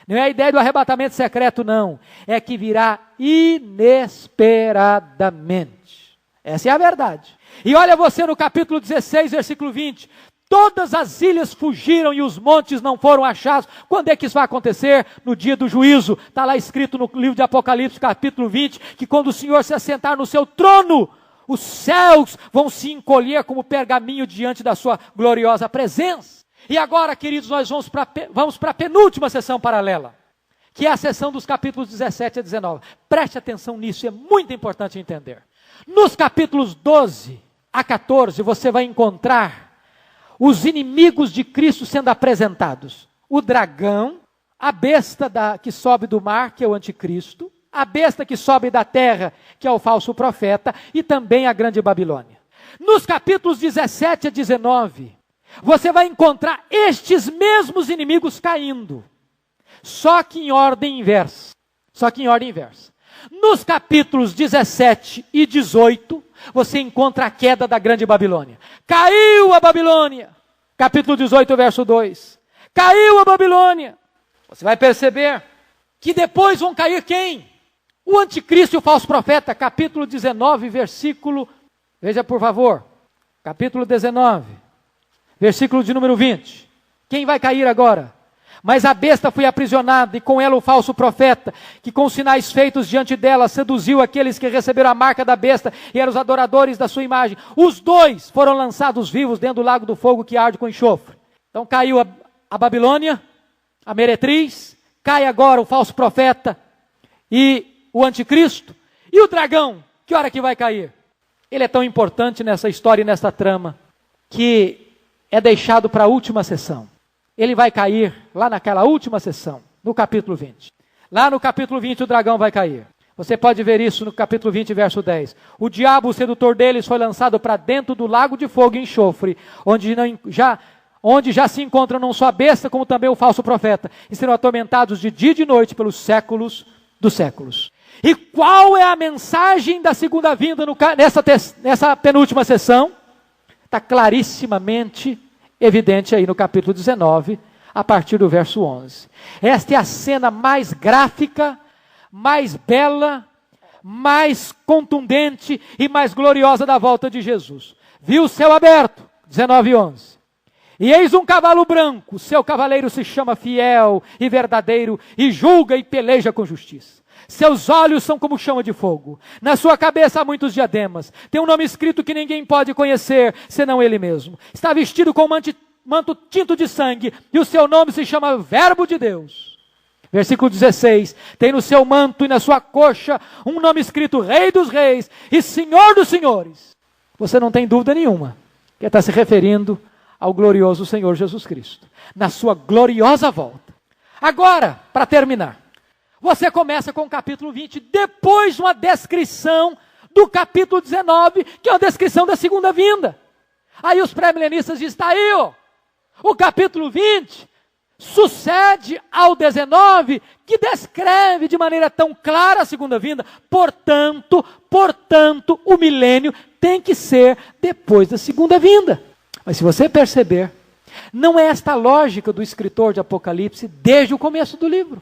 Não é a ideia do arrebatamento secreto, não. É que virá inesperadamente. Essa é a verdade. E olha você no capítulo 16, versículo 20. Todas as ilhas fugiram e os montes não foram achados. Quando é que isso vai acontecer? No dia do juízo. Está lá escrito no livro de Apocalipse, capítulo 20, que quando o Senhor se assentar no seu trono, os céus vão se encolher como pergaminho diante da sua gloriosa presença. E agora, queridos, nós vamos para a penúltima sessão paralela, que é a sessão dos capítulos 17 a 19. Preste atenção nisso, é muito importante entender. Nos capítulos 12 a 14, você vai encontrar os inimigos de Cristo sendo apresentados. O dragão, a besta que sobe do mar, que é o anticristo, a besta que sobe da terra, que é o falso profeta, e também a grande Babilônia. Nos capítulos 17 a 19, você vai encontrar estes mesmos inimigos caindo, só que em ordem inversa. Nos capítulos 17 e 18, você encontra a queda da grande Babilônia. Caiu a Babilônia. Capítulo 18, verso 2. Caiu a Babilônia. Você vai perceber que depois vão cair quem? O anticristo e o falso profeta. Capítulo 19, versículo... Veja por favor. Capítulo 19, versículo de número 20. Quem vai cair agora? Mas a besta foi aprisionada, e com ela o falso profeta, que com sinais feitos diante dela, seduziu aqueles que receberam a marca da besta, e eram os adoradores da sua imagem. Os dois foram lançados vivos dentro do lago do fogo que arde com enxofre. Então caiu a Babilônia, a meretriz, cai agora o falso profeta e o anticristo. E o dragão, que hora que vai cair? Ele é tão importante nessa história e nessa trama, que é deixado para a última sessão. Ele vai cair lá naquela última sessão, no capítulo 20. Lá no capítulo 20 o dragão vai cair. Você pode ver isso no capítulo 20, verso 10. O diabo, o sedutor deles, foi lançado para dentro do lago de fogo e enxofre, onde já se encontra não só a besta, como também o falso profeta, e serão atormentados de dia e de noite pelos séculos dos séculos. E qual é a mensagem da segunda vinda nessa penúltima sessão? Está clarissimamente evidente aí no capítulo 19, a partir do verso 11. Esta é a cena mais gráfica, mais bela, mais contundente e mais gloriosa da volta de Jesus. Viu o céu aberto, 19 e 11. E eis um cavalo branco, seu cavaleiro se chama Fiel e Verdadeiro, e julga e peleja com justiça. Seus olhos são como chama de fogo. Na sua cabeça há muitos diademas. Tem um nome escrito que ninguém pode conhecer, senão ele mesmo. Está vestido com manto tinto de sangue, e o seu nome se chama Verbo de Deus. Versículo 16. Tem no seu manto e na sua coxa um nome escrito Rei dos Reis e Senhor dos Senhores. Você não tem dúvida nenhuma que está se referindo ao glorioso Senhor Jesus Cristo, na sua gloriosa volta. Agora, para terminar, você começa com o capítulo 20, depois uma descrição do capítulo 19, que é uma descrição da segunda vinda. Aí os pré-milenistas dizem, está aí, ó, o capítulo 20 sucede ao 19, que descreve de maneira tão clara a segunda vinda. Portanto, o milênio tem que ser depois da segunda vinda. Mas se você perceber, não é esta a lógica do escritor de Apocalipse desde o começo do livro.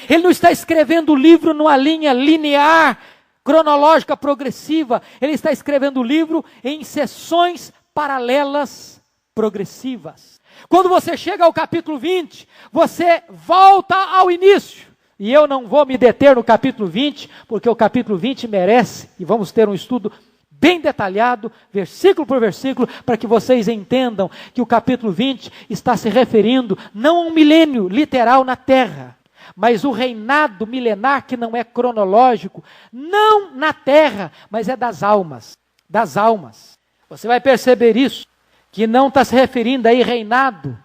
Ele não está escrevendo o livro numa linha linear, cronológica, progressiva. Ele está escrevendo o livro em seções paralelas, progressivas. Quando você chega ao capítulo 20, você volta ao início. E eu não vou me deter no capítulo 20, porque o capítulo 20 merece, e vamos ter um estudo bem detalhado, versículo por versículo, para que vocês entendam que o capítulo 20 está se referindo não a um milênio literal na terra, mas o reinado milenar que não é cronológico, não na terra, mas é das almas, das almas. Você vai perceber isso, que não está se referindo aí reinado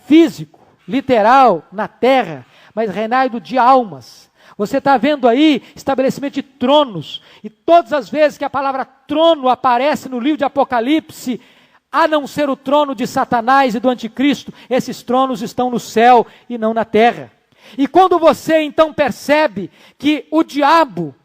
físico, literal, na terra, mas reinado de almas. Você está vendo aí estabelecimento de tronos, e todas as vezes que a palavra trono aparece no livro de Apocalipse, a não ser o trono de Satanás e do anticristo, esses tronos estão no céu e não na terra. E quando você então percebe que o diabo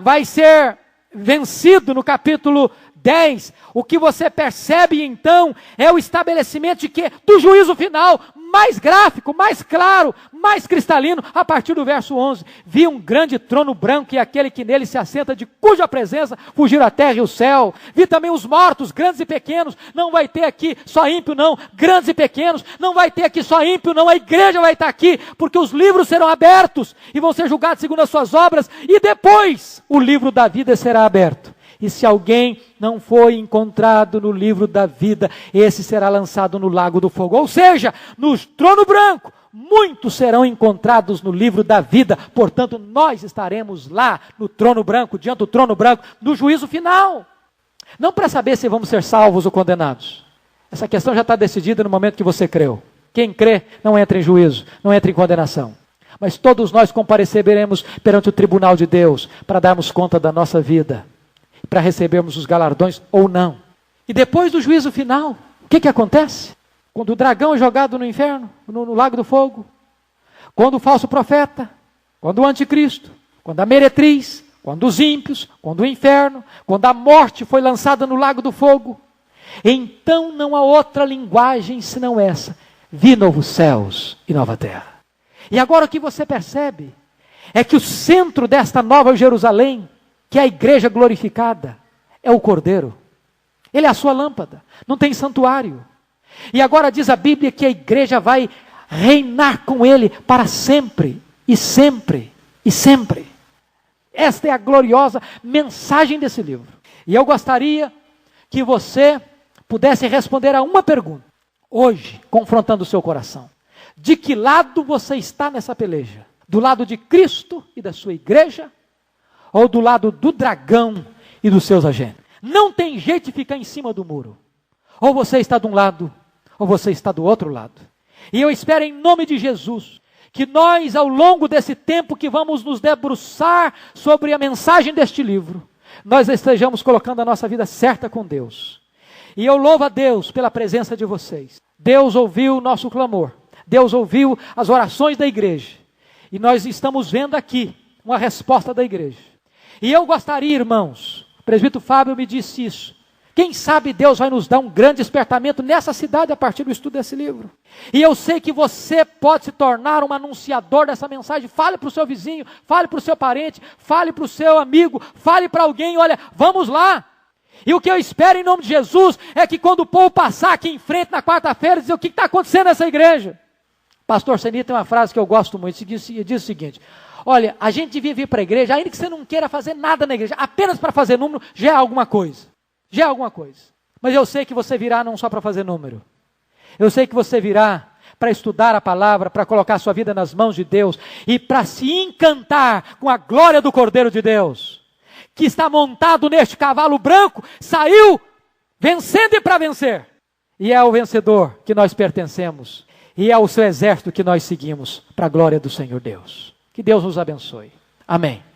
vai ser vencido no capítulo 10, o que você percebe então é o estabelecimento de que do juízo final, mais gráfico, mais claro, mais cristalino, a partir do verso 11. Vi um grande trono branco e aquele que nele se assenta, de cuja presença fugiram a terra e o céu. Vi também os mortos, grandes e pequenos. Não vai ter aqui só ímpio não, grandes e pequenos. Não vai ter aqui só ímpio não, a igreja vai estar aqui, porque os livros serão abertos e vão ser julgados segundo as suas obras, e depois o livro da vida será aberto. E se alguém não foi encontrado no livro da vida, esse será lançado no lago do fogo. Ou seja, no trono branco, muitos serão encontrados no livro da vida. Portanto, nós estaremos lá no trono branco, diante do trono branco, no juízo final. Não para saber se vamos ser salvos ou condenados. Essa questão já está decidida no momento que você creu. Quem crê não entra em juízo, não entra em condenação. Mas todos nós compareceremos perante o tribunal de Deus para darmos conta da nossa vida, para recebermos os galardões ou não. E depois do juízo final, o que acontece? Quando o dragão é jogado no inferno, no lago do fogo, quando o falso profeta, quando o anticristo, quando a meretriz, quando os ímpios, quando o inferno, quando a morte foi lançada no lago do fogo, então não há outra linguagem senão essa: vi novos céus e nova terra. E agora o que você percebe é que o centro desta nova Jerusalém, que é a igreja glorificada, é o Cordeiro. Ele é a sua lâmpada, não tem santuário. E agora diz a Bíblia que a igreja vai reinar com ele para sempre, e sempre, e sempre. Esta é a gloriosa mensagem desse livro. E eu gostaria que você pudesse responder a uma pergunta, hoje, confrontando o seu coração. De que lado você está nessa peleja? Do lado de Cristo e da sua igreja? Ou do lado do dragão e dos seus agentes? Não tem jeito de ficar em cima do muro. Ou você está de um lado, ou você está do outro lado. E eu espero em nome de Jesus, que nós ao longo desse tempo que vamos nos debruçar sobre a mensagem deste livro, nós estejamos colocando a nossa vida certa com Deus. E eu louvo a Deus pela presença de vocês. Deus ouviu o nosso clamor. Deus ouviu as orações da igreja. E nós estamos vendo aqui uma resposta da igreja. E eu gostaria, irmãos, o presbítero Fábio me disse isso, quem sabe Deus vai nos dar um grande despertamento nessa cidade a partir do estudo desse livro. E eu sei que você pode se tornar um anunciador dessa mensagem. Fale para o seu vizinho, fale para o seu parente, fale para o seu amigo, fale para alguém, olha, vamos lá. E o que eu espero em nome de Jesus é que quando o povo passar aqui em frente na quarta-feira, dizer o que está acontecendo nessa igreja. Pastor Seni tem uma frase que eu gosto muito, diz o seguinte: olha, a gente devia vir para a igreja, ainda que você não queira fazer nada na igreja, apenas para fazer número, já é alguma coisa. Já é alguma coisa. Mas eu sei que você virá não só para fazer número. Eu sei que você virá para estudar a palavra, para colocar a sua vida nas mãos de Deus e para se encantar com a glória do Cordeiro de Deus, que está montado neste cavalo branco, saiu vencendo e para vencer. E é o vencedor que nós pertencemos. E é o seu exército que nós seguimos para a glória do Senhor Deus. Que Deus nos abençoe. Amém.